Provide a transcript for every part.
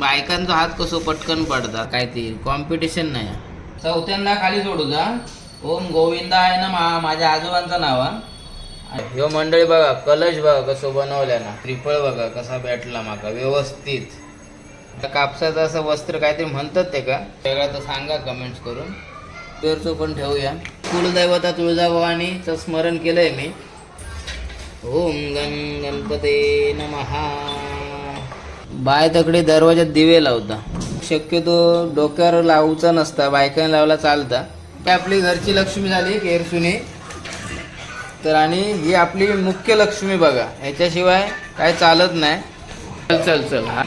बायकांचा हात कसो पटकन पडता काय ते कॉम्पिटिशन नाही. चौथ्यांदा खाली सोडू जा. ओम गोविंदा आहे ना माझ्या आजोबांचं नाव हा. ह्यो मंडळी बघा कलश बघा कसो बनवल्या ना. त्रिफळ बघा कसा भेटला माका व्यवस्थित. कापसाचं असं वस्त्र काहीतरी म्हणतात ते का वेगळा तर सांगा कमेंट्स करून. पेरचो पण ठेवूया. कुलदैवता तुळजाभवानीचं स्मरण केलंय मी. ओम गणपते नमः. बाय तकडे दरवाजात दिवे लावता. शक्यतो डोक्यावर लावूचा नसता, बायकांनी लावला चालता. ही आपली घरची लक्ष्मी झाली केरसुनी. तर आणि ही आपली मुख्य लक्ष्मी बघा, ह्याच्याशिवाय काय चालत नाही. चल चल चल हा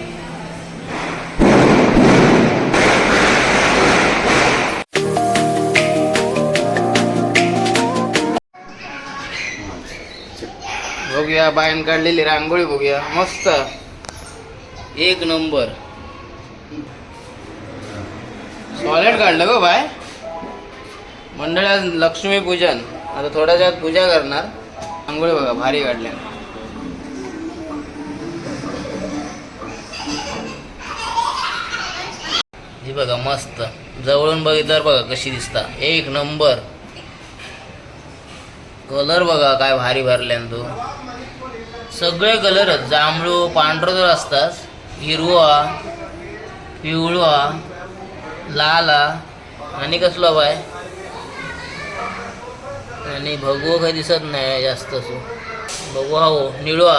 बघूया. बायन काढलेली रांगोळी बघूया, मस्त एक नंबर. सॉलिड काढलं गो बाय. मंडळ आज लक्ष्मी पूजन. आता थोड्याच्या आत पूजा करणार. रांगोळी बघा भारी काढल्या. ही बघा मस्त जवळून बघितल्यावर बघा कशी दिसता एक नंबर. कलर बघा काय भारी भरल्यान तो. सगळे कलरच जांभळू पांढरो तर असतात, हिरवा पिवळा लाला आणि कसला बाय. आणि भगवो काही दिसत नाही जास्त असो. भगवा हो निळवा.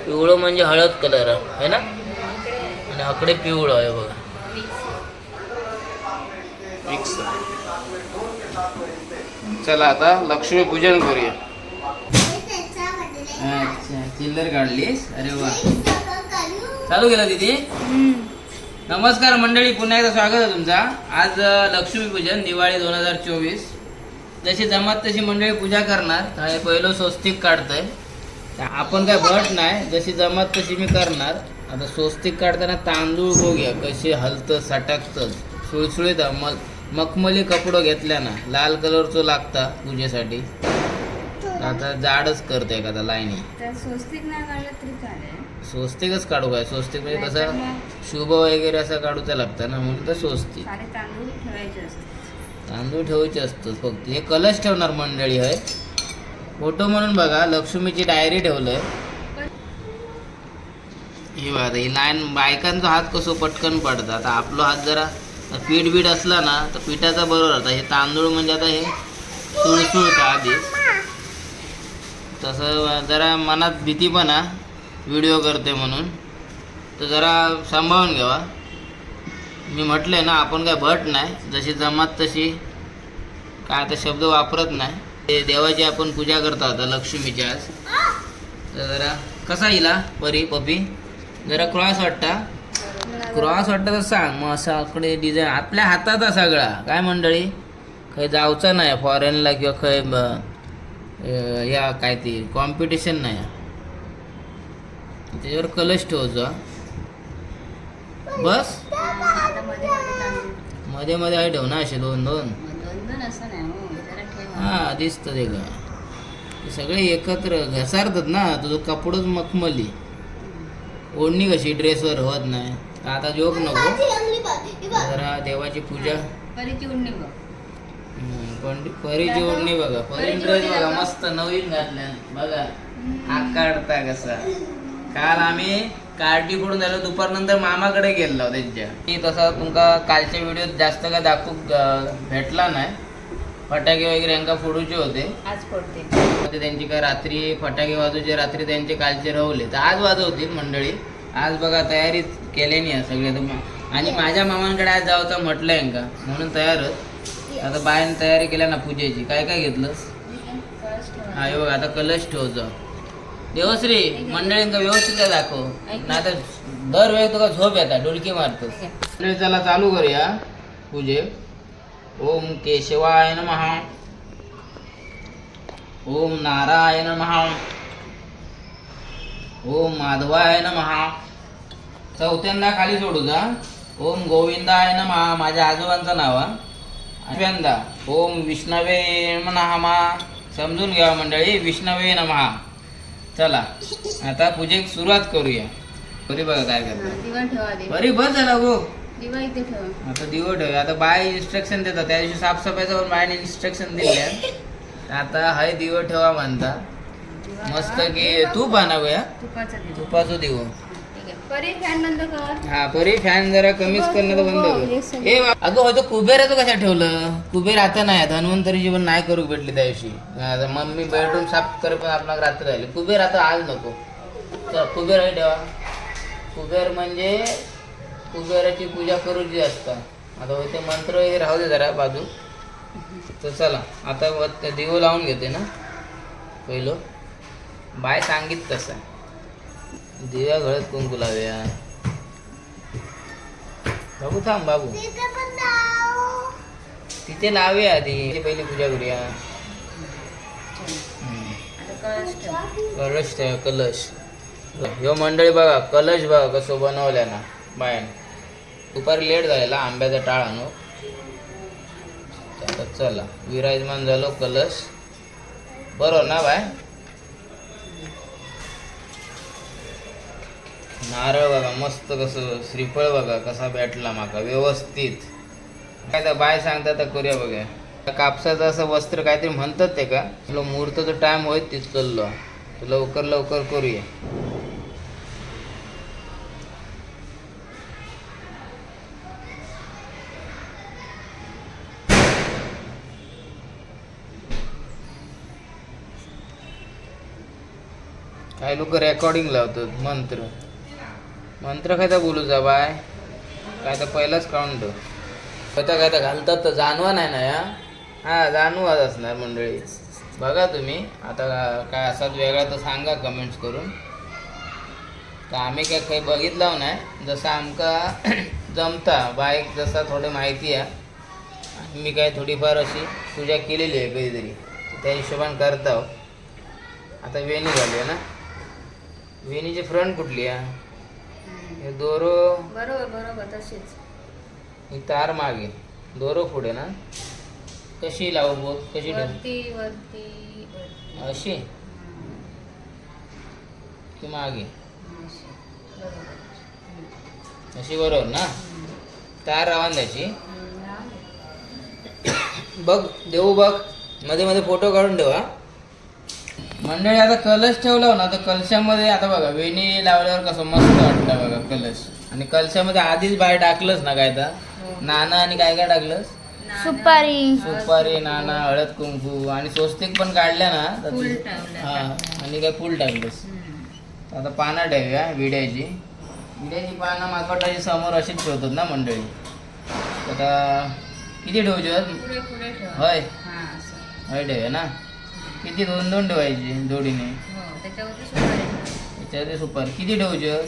पिवळं म्हणजे हळद कलर आहे ना. आणि आकडे पिवळं आहे बघा मिक्स. चला आता लक्ष्मी पूजन करूया. अच्छा चिल्लर काढलीस. अरे वा चालू केला तिथे. नमस्कार मंडळी, पुन्हा एकदा स्वागत आहे तुमचा. आज लक्ष्मीपूजन दिवाळी 2024. जशी जमात तशी मंडळी पूजा करणार. आणि पहिलं स्वस्तिक काढतंय. आपण काय भट नाही, जशी जमात तशी मी करणार. आता स्वस्तिक काढताना तांदूळ बघूया कसे हलतं सटकतं सुळसुळीत. मखमली कपडं घेतल्या ना लाल कलरचं लागता पूजेसाठी. आता जाडच करते एखादा लाईनी. स्वस्तिक नाही काढलं तरी चालेल. स्वस्तिकच काढू काय. स्वस्तिक म्हणजे कसं शुभ वगैरे असं काढूचं लागतं ना, म्हणून तर स्वस्तिक. तांदूळ ठेवायचे असतात. तांदूळ ठेवायचे असतात फक्त. हे कलश ठेवणार मंडळी आहे. फोटो म्हणून बघा लक्ष्मीची डायरी ठेवलंय. ही बघा ही लाईन बायकांचा हात कसो पटकन पडतं. आता आपला हात जरा पीठ बीठ असला ना तर पिठाचा बरोबर होता. हे तांदूळ म्हणजे आता हे सुळसुळतं आधीच. तसं जरा मनात भीती पण हा व्हिडिओ करते म्हणून, तर जरा सांभाळून घ्यावा. मी म्हटलंय ना आपण काय भट नाही, जशी जमात तशी काय आता शब्द वापरत नाही. ते देवाची आपण पूजा करतो आता लक्ष्मीची आज. तर जरा कसा येईल परी पपी जरा क्रॉस वाटता. क्रॉस वाटतं तर सांग. मग असं आकडे डिझाईन आपल्या हातात सगळा काय मंडळी. काही जाऊचा नाही फॉरेनला किंवा काही या काय ती कॉम्पिटिशन नाही. त्याच्यावर कलश ठेवचा बस. मध्ये मध्ये आहे ठेव ना असे दोन दोन. हा दिसतं ते का. ते सगळे एकत्र घसारतात ना. तुझं कपडच मखमली. ओढणी कशी ड्रेसवर होत नाही. आता जोक नको. जरा देवाची पूजा. परीची ओढणी बघा. परी ड्रेस बघा मस्त नवीन घातल्या बघा. आकाडता कसा. काल आम्ही कार्टी फोडून झालो दुपारनंतर मामाकडे गेलो त्यांच्या. की तसा तुमका कालच्या व्हिडिओत जास्त काय दाखवू भेटला नाही. फटाके वगैरे यांना फोडूचे होते. आज फोडते त्यांची काय रात्री फटाके वाजवचे. रात्री त्यांचे कालचे रवले तर आज वाजवतील मंडळी. आज बघा तयारी केल्यानी आहे सगळे. आणि माझ्या मामांकडे आज जायचं म्हटलं यांका म्हणून तयारच. आता बाहेर तयारी केल्या ना पूजेची. काय काय घेतलंस. हा हे बघा आता कलश ठेवतो. देवश्री मंडळींका व्यवस्थित दाखव ना तर दरवेळी तुका झोप येतात डोलकी मारतो. चला चालू करूया पूजे. ओम केशवाय नमः. ओम नारायण नमः. ओम माधवाय नमः. चौथ्यांदा खाली सोडू जा. ओम गोविंदाय नमः माझ्या आजोबांचं नाव. आठव्यांदा ओम विष्णवे नमः. समजून घ्या मंडळी विष्णवे नमः. चला आता पूजेक सुरुवात करूया. बरी बघा काय करतात. दिवा ठेवा आधी. बरी बस झाला गो. दिवा इथे ठेवा. आता दिवो ठेवूया. आता बाय इन्स्ट्रक्शन देतात त्या दिवशी साफसफाईचा पण बायने इन्स्ट्रक्शन दिल्या. आता हाय दिवो ठेवा म्हणता. दिवा मस्त ठेवा. की तूप आणावया. तुपाचा दिवा. तुपाचं दिवो. ठीक आहे. परी फॅन बंद कर. हा परी फॅन जरा कमीच करणं तर बंद कर. ए अगं होतं कुबेराचं कशा ठेवलं. कुबेर आता नाही धन्वंतरीची पण नाही करू भेटली त्या दिवशी. आता मम्मी बेडरूम साफ करे पण आपला रात्र राहिली. कुबेर आता आज नको. चल कुबेर आहे ठेवा. कुबेर म्हणजे कुबेराची पूजा करूची असता. आता होते मंत्र वगैरे राहू दे जरा बाजू. तर चला आता दिवो लावून घेते ना पहिलं. बाय सांगित तसा दिव्या गळत कुंकू लावूया. बाबू थांब बाबू तिथे लावूया आधी पहिली पूजा करूया. आता कळस ठेवा. कलश ठेव कलश. ह्यो मंडळी बघा कलश बघा कसं बनवल्या ना बायन. दुपारी लेट झालेला आंब्याचा टाळ आणू. आता चला विराजमान झालो कलश बरोबर ना बाय. नारळ बघा मस्त कसं श्रीफळ बघा कसा भेटला माका व्यवस्थित. काय तर बाय सांगता तर करूया बघा. कापसाचं असं वस्त्र काहीतरी म्हणतात ते का आपलं मुहूर्ताचा टाइम होईल तिथं चाललो. लवकर लवकर करूया. काही लोक रेकॉर्डिंग लावतात मंत्र. मंत्र काय तर बोलू जा बाय. काय तर पहिलाच काउंट होता काय तर घालतात तर जाणवा नाही ना या. हा जाणवाच असणार मंडळी. बघा तुम्ही आता काय असाच वेगळा तर सांगा कमेंट्स करून. तर आम्ही काय काही बघितलं नाही जसं आमका जमता बाईक जसा थोडी माहिती आहे. मी काय थोडीफार अशी पूजा केलेली आहे कधीतरी त्या हिशोबाने करता. आता वेणी झाली आहे ना. वेणीची फ्रंट कुठली आहे. हे दोरो बरोबर बरोबर तशीच. ही तार मागे दोरो पुढे ना. कशी लावू बोल कशी ठेवू. वरती वरती वरती. अशी की मागे अशी. बरोबर. अशी बरोबर ना. तार रावण द्यायची. लाव. बघ देऊ बघ मध्ये मध्ये फोटो काढून ठेवा. मंडळी आता कलश ठेवला ना तर कलशामध्ये आता बघा वेणी लावल्यावर कसं मस्त वाटतं बघा कलश. आणि कलशामध्ये आधीच बाहेर टाकलंच ना काय तर नाणं आणि काय काय टाकलंस. सुपारी. सुपारी नाणं हळद कुंकू आणि स्वस्तिक पण काढल्या ना तर फूल तू- टाकलं. हा आणि काय फुल टाकलंस. आता पानं ठेवूया विड्याची. विड्याची पानं माकडाची समोर अशीच ठेवतात ना मंडळी. आता किती ठेवू पुढे पुढे ठेवा. होय हा असं. होय ठेवूया ना. किती दोन दोन ठेवायची जोडीने. हो त्याच्यावरती सुपारी ठेवा. त्याच्यामध्ये सुपारी किती ठेवू.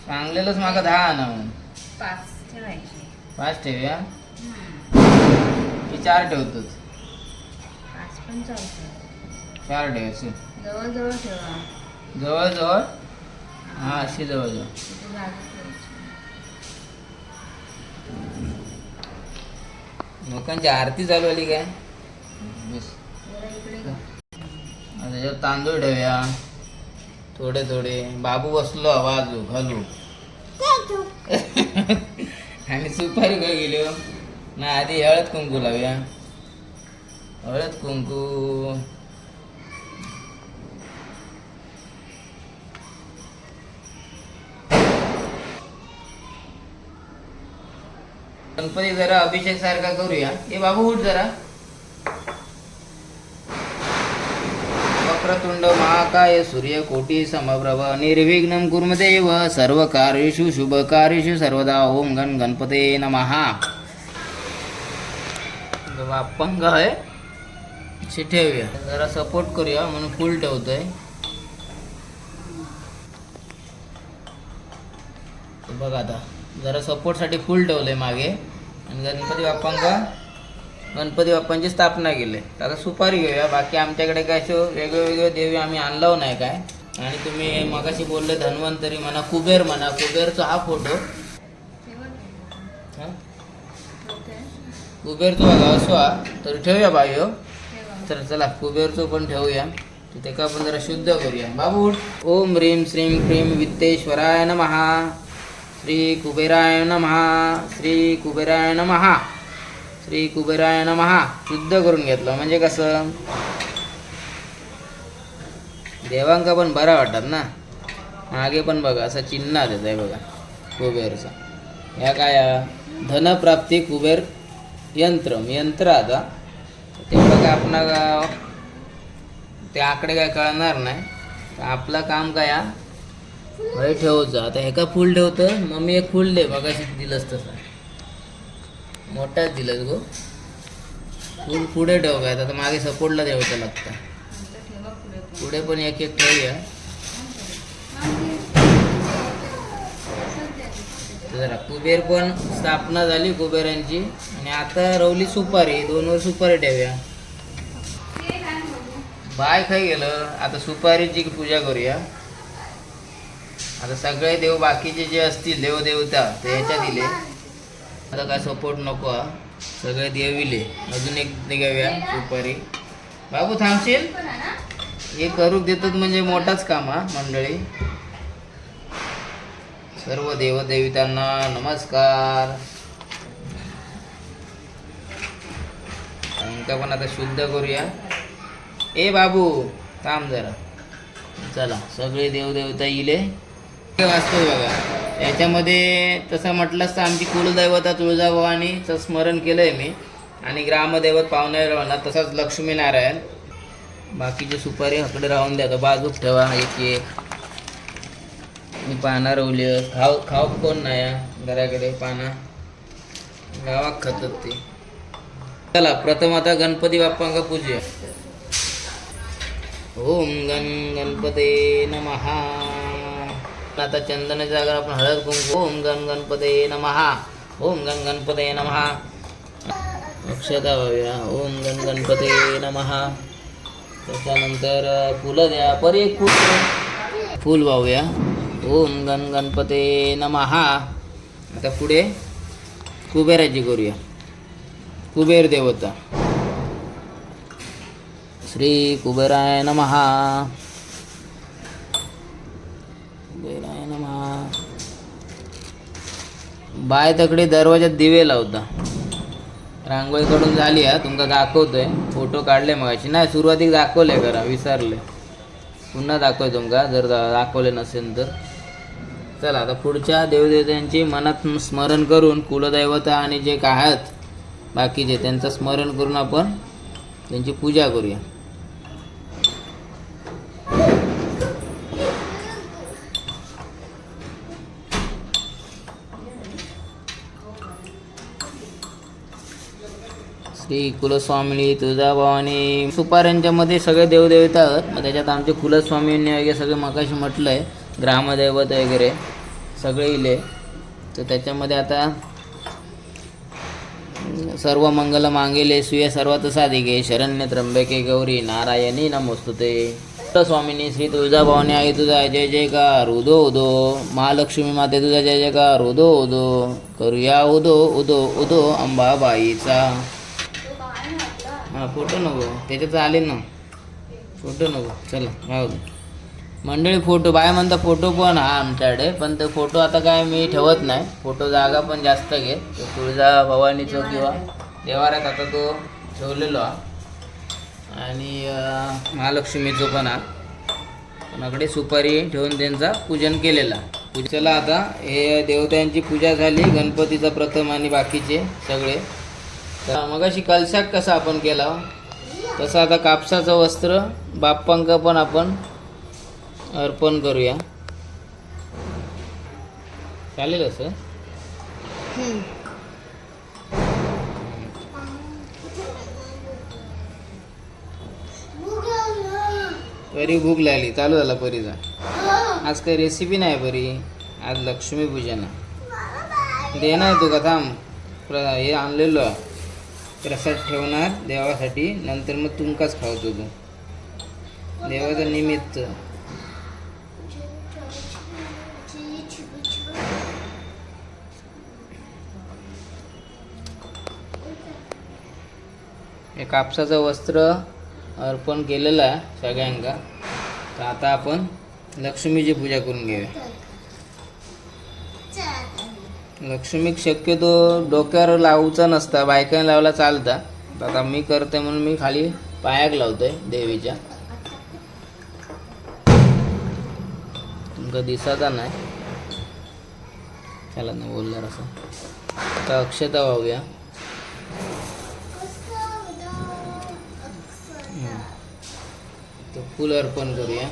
सांगलेलंच माका 10 आणा म्हणून. 5 ठेवायची. 5 ठेवूया हम्म. की 4 ठेवतोच. 5 पण चालतं. 4 ठेवायचे जवळ जवळ ठेवा. जवळजवळ. हा अशी जवळजवळ. तिथे जागा ठेवायची. लोकांची आरती चालू आली काय. बस. जरा इकडे घ्या. आता त्याच्यावर तांदूळ ठेवूया थोडे थोडे. बाबू बसलो आवाज घालू आणि सुपारी काय गेलो ना. आधी हळद कुंकू लावूया. हळद कुंकू गणपती जरा अभिषेक सारखा करूया. ए बाबू उठ जरा. वक्रतुंड महाकाय सूर्यकोटी समप्रभ निर्विघ्नं कुरु देव सर्व कार्येषु शुभ कार्येषु सर्वदा. ओम गण गणपते नमः. अपंग आहे अशी ठेवूया. जरा सपोर्ट करूया म्हणून फुल ठेवतोय. बघा आता जरा सपोर्टसाठी फुल ठेवलंय मागे. आणि गणपती बाप्पांची स्थापना केली. आता सुपारी घेऊया. बाकी आमच्याकडे काय असं वेगळे वेगळे देवी आम्ही आणलो नाही काय. आणि तुम्ही मगाशी बोलले धन्वंतरी म्हणा कुबेर म्हणा. कुबेरचा हा फोटो हा कुबेरचो बघा असो हा तर ठेवूया बायो. ठेवा. तर चला कुबेरचो पण ठेवूया. तर ते आपण जरा शुद्ध करूया. बाबू उठ. ओम ह्रीं श्रीं क्रीं वित्तेश्वराय नमः. श्री कुबेराय नमः. श्री कुबेराय नमः. श्री कुबेराय नमः. शुद्ध करून घेतलं म्हणजे कसं देवांका पण बरा वाटतात ना. मागे पण बघा असं चिन्ह देत आहे बघा कुबेरचा. ह्या काय धनप्राप्ती कुबेर यंत्र आता तेवढं काय आपणा ते आकडे काय कळणार नाही. आपलं काम काय हे ठेवायचं. आता हे का फुल ठेवतं मम्मी एक फुल दे बघा दिलंच तसं मोठाच दिलंच गो. फुल पुढे ठेव काय आता मागे सपोर्टला ठेवायचं लागतं. ठेवा पुढे पुढे पण एक एक ठेवूया. जरा कुबेर पण स्थापना झाली कुबेरांची. आणि आता रवली सुपारी. 2 वर सुपारी ठेवूया. बाय खाई गेलं. आता सुपारीची पूजा करूया. आता सगळे देव बाकीचे जे असतील देवदेवता ते ह्याच्या दिले. आता काय सपोर्ट नको सगळे देविले. अजून एक घेऊया सुपारी. बाबू थांबशील. हे करू देतात म्हणजे मोठाच काम मंडळी. सर्व देवदेवतांना नमस्कार. अंका पण आता शुद्ध करूया. ए बाबू थांब जरा. चला सगळे देवदेवता इले वाचतो बघा. याच्यामध्ये तसं म्हटलंच तर आमची कुलदैवता तुळजाभवानीचं स्मरण केलंय मी. आणि ग्रामदैवत पावणेरावांना तसाच लक्ष्मीनारायण. बाकीचे सुपारी हकडे राहून द्या. बाजूक ठेवा एक एक. मी पाना रवली. खाऊ कोण नाही घराकडे पाना गावात खातात ते. चला प्रथम आता गणपती बाप्पांका पूजूया. ओम गणपते नमः. आता चंदनाच्या जागा आपण हळद कुंकू. ओम गणपते नमः. ओम गणपते नमः. अक्षता वाहूया. ओम गणपते नमः. त्याच्यानंतर फुलं द्या. परी एक फूल वाहूया. ओम गणपते नमः. आता पुढे कुबेराची करूया. कुबेर देवता. श्री कुबेराय नमः. कुबेराय नमः. बाय तकडे दरवाजात दिवे लावता. रांगोळी कडून झाली तुमका दाखवतोय. फोटो काढले मगाशी नाही सुरुवातीक दाखवले करा विसरले. पुन्हा दाखवय तुमका जर दाखवले नसेल तर. चला आता पुढच्या देवदेवतांची मनात स्मरण करून कुलदैवता आणि जे काय आहेत बाकीचे त्यांचं स्मरण करून आपण त्यांची पूजा करूया. श्री कुलस्वामिनी तुळजाभवानी. सुपाऱ्यांच्या मध्ये सगळे देवदेवता आहेत. मग त्याच्यात आमचे कुलस्वामींनी वगैरे सगळे मगाशी म्हटलं आहे ग्रामदैवत वगैरे सगळे इले. तर त्याच्यामध्ये आता सर्व मंगल मांगेले सुये सर्वात साधिके शरण्य त्र्यंबके गौरी नारायणी नमोस्तुते. स्वामिनी श्री तुळजाभवानी आई तुझा जय जयकार उदो उदो. महालक्ष्मी माते तुझा जय जयकार उदो उदो. करूया उदो उदो उदो अंबाबाईचा. हां फोटो नको त्याच्यात आले ना फोटो नको. चला राहू दे मंडळी. फोटो बाय म्हणता फोटो पण आमच्याकडे पण ते फोटो आता काय मी ठेवत नाही. फोटो जागा पण जास्त घे. तुळजाभवानीचं किंवा देवाऱ्यात आता तो ठेवलेलो आणि महालक्ष्मीचं पण कोणाकडे सुपारी ठेवून त्यांचा पूजन केलेला. चला आता हे देवतांची पूजा झाली. गणपतीचा प्रथम आणि बाकीचे सगळे. तर मगाशी कलशाक कसा आपण केला तसं आता कापसाचं वस्त्र बाप्पांका पण आपण अर्पण करूया. चालेल असं. परी भूक लागली. चालू झाला परीचा. आज काही रेसिपी नाही परी. आज लक्ष्मीपूजन दे नाही तू का थांब. हे आणलेलं प्रसाद ठेवणार देवासाठी. नंतर मग तुमकाच खावतो तू. देवाचं निमित्त. हे कापसाचं वस्त्र अर्पण केलेलं आहे सगळ्यांका. तर आता आपण लक्ष्मीची पूजा करून घेऊया. लक्ष्मीक शक्यतो डोक्यावर लावूचा नसता, बायकांनी लावला चालता. आता मी करते म्हणून मी खाली पायाक लावतोय देवीच्या. तुमका दिसाचा नाही, त्याला नाही बोलणार असं. आता अक्षता वाहूया. तो फुल अर्पण करूया.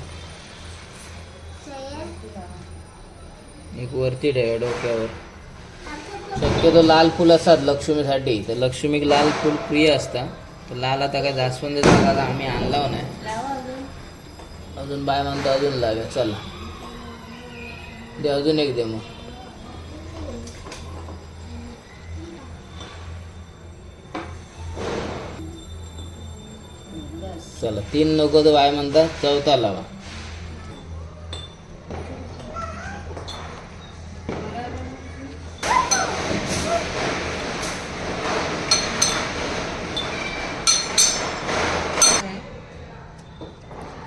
एक वरती ठेवा डोक्यावर. शक्यतो लाल फुल असतात लक्ष्मीसाठी, तर लक्ष्मीक लाल फुल प्रिय असता. तर लाल आता काय जास्वंदीचा लाल आम्ही आणला नाही. अजून बाय म्हणतो अजून लाव्या. चला दे, अजून एक दे. मग चला 3 नको तर बाय म्हणतात, 4था लावा.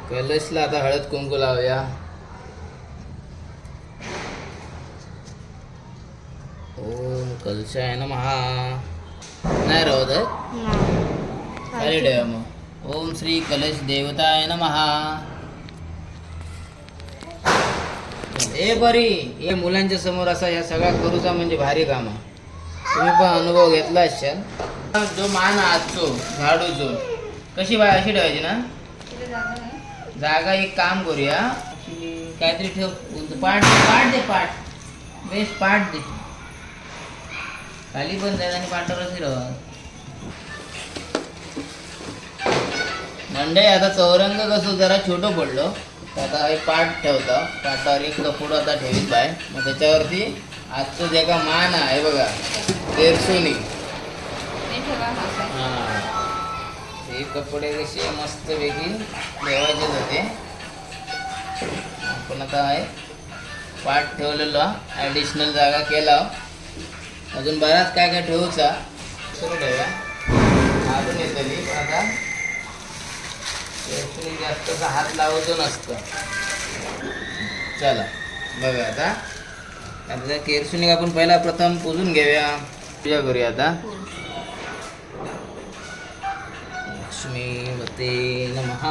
कलशला आता हळद कुंकू लावूया. ओम कलशाय नमः. नाही राहत आहे खाली ठेवा. मग ओम श्री कलश देवताय नमः. ए बरी हे मुलांच्या समोर असा या सगळा करूचा म्हणजे भारी काम आहे. तुम्ही पण अनुभव घेतला असाल. जो मान आजचो झाडूचो कशी बाय अशी ठेवायची ना जागा. एक काम करूया, काहीतरी ठेव. पाठ दे पाठ. बेस पाठ दे. खाली पण जाईल आणि पाठावरच राहा. मंडळी आता चौरंग कसं जरा छोटं पडलो, तर आता एक पाठ ठेवता. पाठावर एक कपूड आता ठेवीत बाय. मग त्याच्यावरती आजचं जे का मान आहे बघा तेरसोनी. हां हे कपडे कसे मस्त वेगळी ठेवायचे होते. आपण आता आहे पाठ ठेवलेला ॲडिशनल जागा केला. अजून बराच काय काय ठेवूचा सुरू ठेवूया. अजून येतली पण आता जास्त हात लावायचो नसतं. चला बघा आता आता केरसुनी आपण पहिला प्रथम पूजून घेऊया. पूजा करूया आता. लक्ष्मीवते नमः.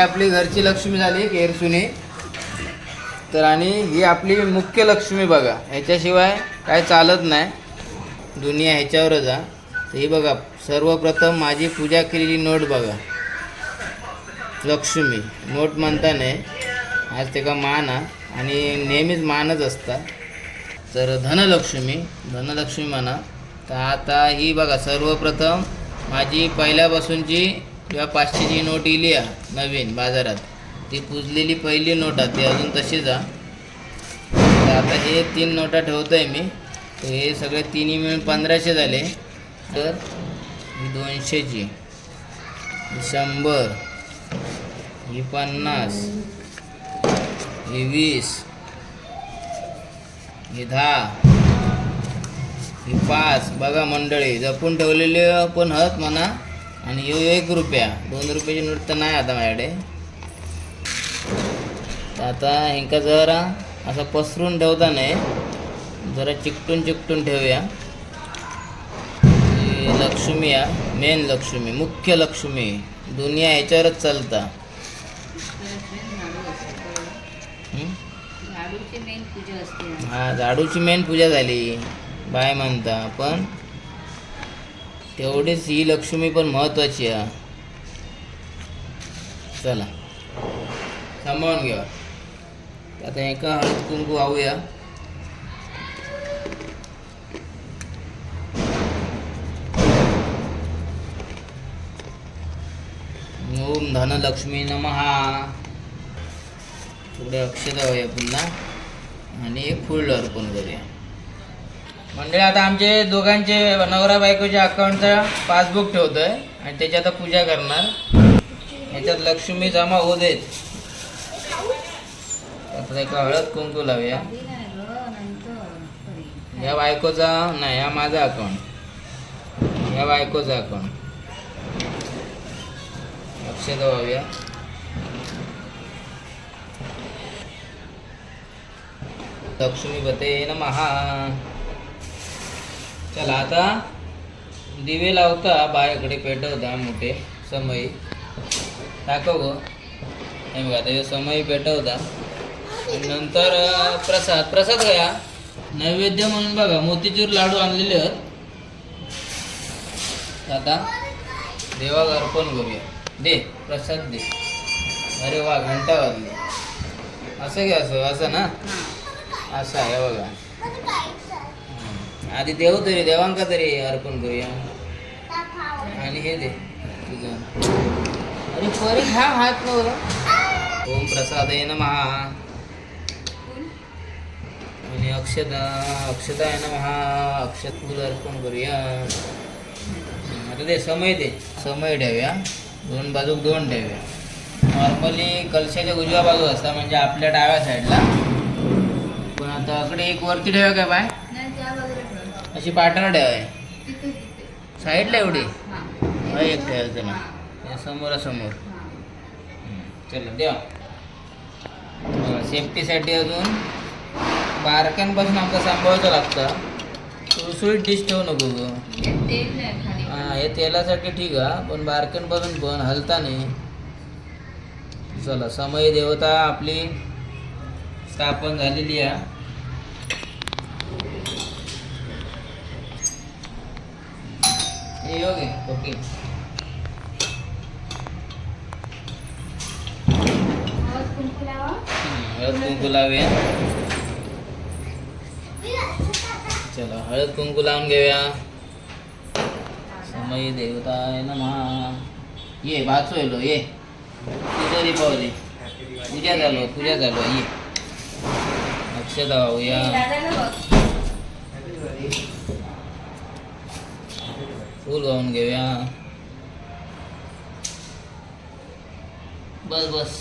आपली घरची लक्ष्मी झाली केरसुनी. तर आणि ही आपली मुख्य लक्ष्मी बघा. ह्याच्याशिवाय काय चालत नाही. दुनिया ह्याच्यावरच आहे. तर ही बघा सर्वप्रथम माझी पूजा केलेली नोट बघा. लक्ष्मी नोट म्हणताना आज त्याचा मान आहे आणि नेहमीच मानच असतात. तर धनलक्ष्मी म्हणा. तर आता ही बघा सर्वप्रथम माझी पहिल्यापासूनची किंवा 500ची नोट इली आहे नवीन बाजारात. ती पुजलेली पहिली नोट आहे ती अजून तशीच आहे. तर आता हे 3 नोटा ठेवतो आहे मी. तर हे सगळे तिन्ही मिळून 1500 झाले. तर ही 200ची, ही 100, ही 50, ही 20, ही 10, ही 5. बघा मंडळी जपून ठेवलेले पण हत म्हणा. आणि हे 1 रुपया 2 रुपयाची नोट तर नाही आता माझ्याकडे. तर आता ह्यांका जरा असं पसरून ठेवता नाही, जरा चिकटून ठेवूया. लक्ष्मी या मेन लक्ष्मी, मुख्य लक्ष्मी. दुनिया ह्याच्यावरच चालता. हा झाडूची मेन पूजा झाली बाय म्हणता. पण तेवढीच ही लक्ष्मी पण महत्वाची आहे. चला सांभाळून घ्या. आता एका हळद कुंकू वाहूया. ओम धनलक्ष्मी नमः. थोडे अक्षता होऊया पुन्हा आणि एक फूल अर्पण करूया. मंडळी आता आमचे दोघांचे नवरा बायकोच्या अकाउंटचा पासबुक ठेवतोय आणि त्याची आता पूजा करणार. ह्याच्यात लक्ष्मी जमा होऊ देत. आता एका हळद कुंकू लावूया. ह्या बायकोचा नाही, हा माझा अकाउंट, ह्या बायकोचा अकाउंट. अक्षता व्हाव्या. लक्ष्मीपते नमः. चला आता दिवे लावता बायाकडे पेटवता मोठे समय टाकव गो. हे बघा आता समय पेटवता आणि नंतर प्रसाद. प्रसाद घ्या नैवेद्य म्हणून बघा मोतीचूर लाडू आणलेले आहेत. आता देवाक अर्पण करूया. दे प्रसाद दे. अरे वा घंटा वाजली. असं घ्या, असं ना, असं आहे बघा. आधी देव तरी देवांका तरी अर्पण करूया. आणि हे दे तुझं. अरे परी हा हात नव्हता. ओम प्रसाद नमः. आणि अक्षता नमः. अक्षत फूल अर्पण करूया. आता दे समय दे. समय ठेवूया. दोन बाजूक दोन ठेवूया. नॉर्मली कलशाच्या उजव्या बाजू असता म्हणजे आपल्या डाव्या साईडला. पण आता अकडे एक वरती ठेवा काय बाय, नाही त्या बाजूला ठेव. अशी पाठण ठेवाय तिथे तिथे. साईडला एवढी. हां. एक ठेवायचं ना, हे समोरासमोर. चला द्या. सेफ्टीसाठी अजून बारक्यांपासून आमका सांभाळायचं लागतं. सुळसुळीत डिश ठेवू नको ग. तेल नाही खाली. हां हे तेलासाठी ठीक आहे, पण बारक्यांपासून पण हलता नाही. चला समय देवता आपली स्थापन झालेली आहे. हे योग्य ओके. हळद कुंकू लावा. हळद कुंकू लावूया. चला हळद कुंकू लावून घेऊया. समय देवताय नमः. ये वाचो येलो ये. तुझं दीपावली पूजा झालो ये. अक्षता वाहूया. दादाला बघ. फूल वाहून घेऊया. बस बस.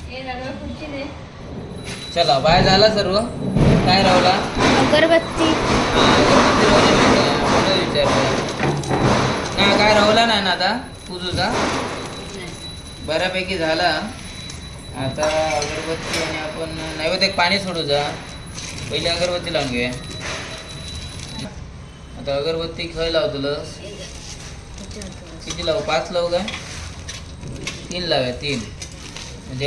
हे दादाला खुर्ची दे. चला बाय झाला सर्व. काय रावला. अगरबत्ती. विचारलं ना काय रावला नाही ना आता पूजूचा. बऱ्यापैकी झाला. आता अगरबत्ती आणि आपण नैवेद्य पाणी सोडूचा. पहिले अगरबत्ती लावून घेऊया. आता अगरबत्ती खय लावतलस. किती लावू. 5 लावू काय. 3 लावूया. 3 म्हणजे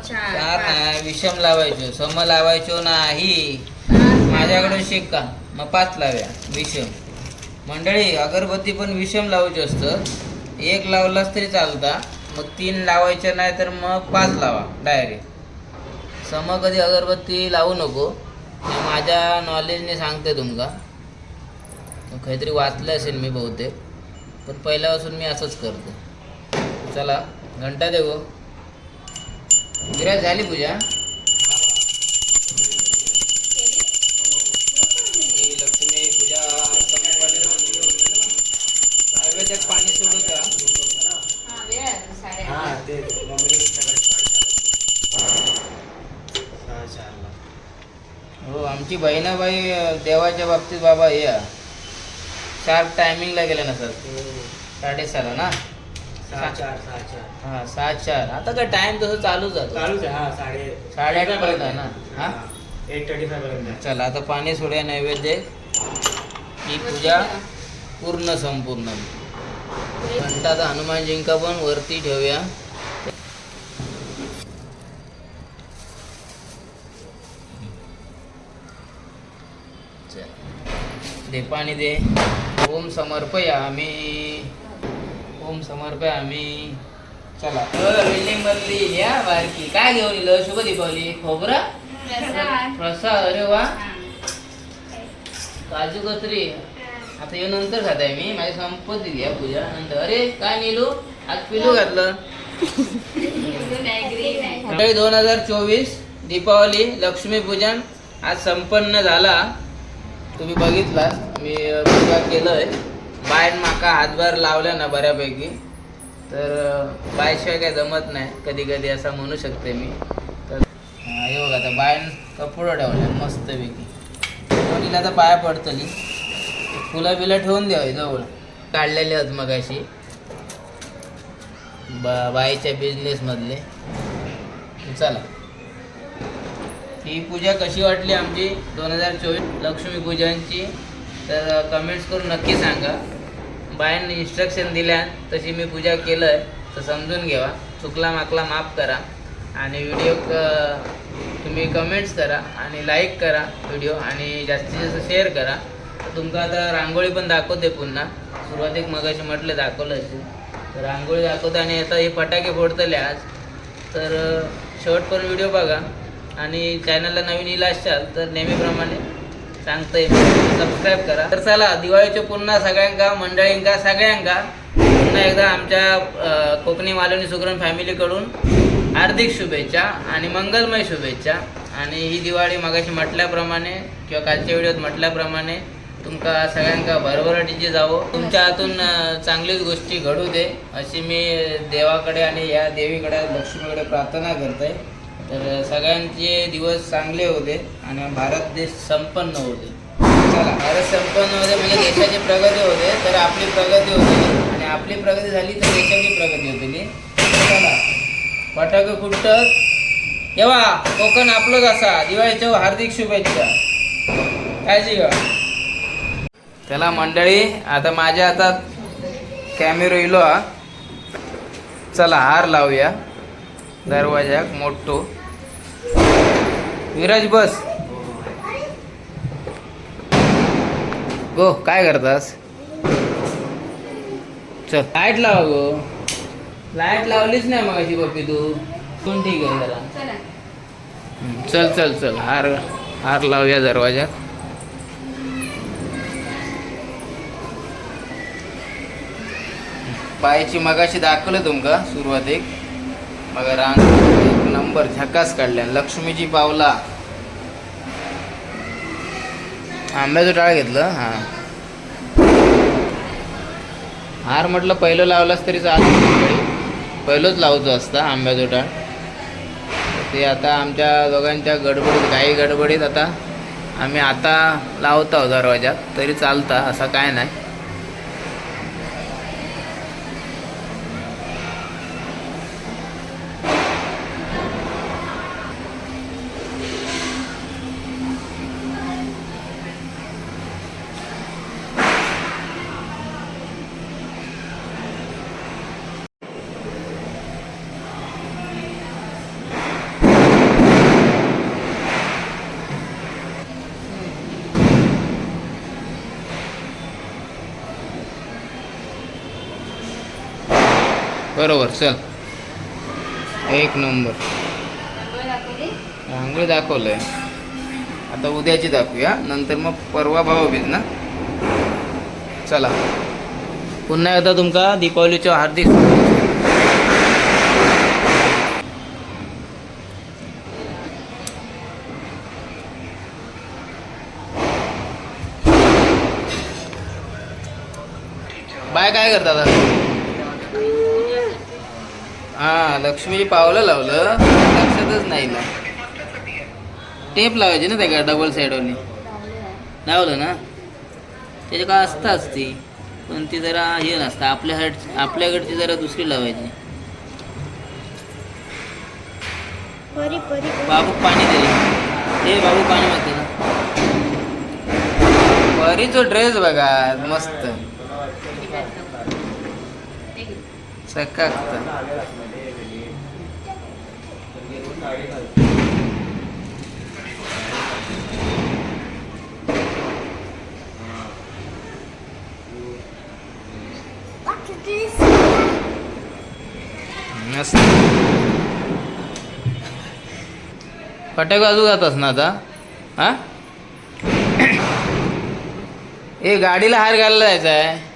चार नाही. विषम लावायचो. सम लावायचो नाही. माझ्याकडे शिक का मग 5 लाव्या विषम. मंडळी अगरबत्ती पण विषम लावायची असतं. 1 लावलास तरी चालता. मग 3 लावायचं नाही तर मग 5 लावा डायरेक्ट. सम कधी अगरबत्ती लावू नको. हे माझ्या नॉलेजने सांगते तुमका. काहीतरी वाचलं असेल मी बहुतेक, पण पहिल्यापासून मी असंच करतो. चला घंटा दे गो. विराज झाली पूजा. लक्ष्मी पूजा नैवेद्यात पाणी सोडूचा. हो आमची बहिणाबाई देवाच्या बाबतीत बाबा या शार्प टायमिंगला गेले ना सर. 6:30 ना. 6:04. आता काय टाइम तसं चालूच आहे. 8:30 पर्यंत आहे ना. हा 8:35 पर्यंत. चला आता पाणी सोडूया नैवेद्य. ही पूजा पूर्ण संपूर्ण. घंटा आता हनुमानजींका पण वरती ठेवूया. दे पाणी दे. ओम समर्पयामी. ओम समर्पयामी. चला बिल्डिंग मधली या बारकी काय घेऊन इलं. शुभ दीपावली. खोबरं प्रसाद. अरे वा. काजू कतरी. आता येऊन नंतर खाताय मी. माझी संपत्ती घ्या पूजा नंतर. अरे काय नेलू आज पिलू घातलं. 2024 दीपावली लक्ष्मीपूजन आज संपन्न झाला. तुम्ही बघितला मी पूजा केलंय. बायन माका हातभार लावल्या ना बऱ्यापैकी. तर बायशिवाय काय जमत नाही कधी कधी असं म्हणू शकते मी. तर हे बघा आता बायन कपडं ठेवल्या मस्तपैकी. पोरीला आता पाया पडतली. फुलं बिलं ठेवून द्यावी जवळ. काढलेले आहेत मग अशी बाईच्या बिझनेस मधले. चला, ही पूजा कशी वाटली आमची 2024 लक्ष्मी पूजनची, तर कमेंट्स करून नक्की सांगा. बाईंनी इन्स्ट्रक्शन दिल्या तशी मी पूजा केलं आहे, तर समजून घ्यावा. चुकला माकला माफ करा. आणि व्हिडिओ तुम्ही कमेंट्स करा आणि लाईक करा व्हिडिओ, आणि जास्तीत जास्त शेअर करा. तुमका आता रांगोळी पण दाखवते पुन्हा. सुरुवातीक मगाशी म्हटलं दाखवलं असेल, तर रांगोळी दाखवते. आणि आता हे फटाके फोडतले आज, तर शेवट पण व्हिडिओ बघा. आणि चॅनलला नवीन येईल असाल तर नेहमीप्रमाणे सांगतोय सबस्क्राईब करा. तर चला, दिवाळीचे पुन्हा सगळ्यांका मंडळींका सगळ्यांका पुन्हा एकदा आमच्या कोकणी मालवणी सुगरण फॅमिलीकडून हार्दिक शुभेच्छा आणि मंगलमय शुभेच्छा. आणि ही दिवाळी मगाशी म्हटल्याप्रमाणे किंवा कालच्या व्हिडिओत म्हटल्याप्रमाणे तुमका सगळ्यांका भरभराटीची जावं. तुमच्या हातून चांगलीच गोष्टी घडू दे अशी मी देवाकडे आणि या देवीकडे लक्ष्मीकडे प्रार्थना करतोय. तर सगळ्यांचे दिवस चांगले होते आणि भारत देश संपन्न होते. चला, भारत संपन्न होते म्हणजे देशाची प्रगती होते, तर आपली प्रगती होते. आणि आपली प्रगती झाली तर देशाची प्रगती होते. चला, फटाके फुटत येवा. कोकण आपलं कसा दिवाळीच्या हार्दिक शुभेच्छा. काळजी घ्या. चला मंडळी, आता माझ्या हातात कॅमेरा इलो हा. चला, हार लावूया दरवाजाक मोठो. विराज बस. गो, काय करतास? चल, लाईट लावा गो. लाईट लावलीच नाही मग अशी पप्पी तू. कोण ठीक आहे जरा. चल चल चल, हार लावूया दरवाजात. पायाची मगाशी दाखवलं तुमका सुरुवातीक. मग रांग एक नंबर झकास काढल्या. लक्ष्मीची पावला. आंब्याचं टाळ घेतलं. हां, हार म्हटलं पहिलं लावलास तरी चालतं. पहिलंच लावतो असता आंब्याचं टाळ. ते आता आमच्या दोघांच्या गडबडीत काही गडबडीत आता आम्ही आता लावतो दरवाजात, तरी चालता असं काय नाही. बरोबर, चल. एक नंबर रांगोळी दाखवलंय. आता उद्याची दाखवूया, नंतर मग परवा भाऊबीज ना. चला, पुन्हा एकदा तुमका दीपावलीच्या हार्दिक बाय. काय करतात आता? हां, लक्ष्मीची पावलं लावलं, लक्षातच नाही ना. टेप लावायची ना त्या डबल साईडवरनी. लावलं ना, त्याच्या काय असताच ती, पण ती जरा हे नसतं. आपल्याकडची जरा दुसरी लावायची. बाबू पाणी दे. हे बाबू पाणी मागते ना. परीचा ड्रेस बघा मस्त सकाळचा. मस्त. फटाके वाजू जातस ना आता. हा, ए गाडीला हार घालायला जायचा आहे.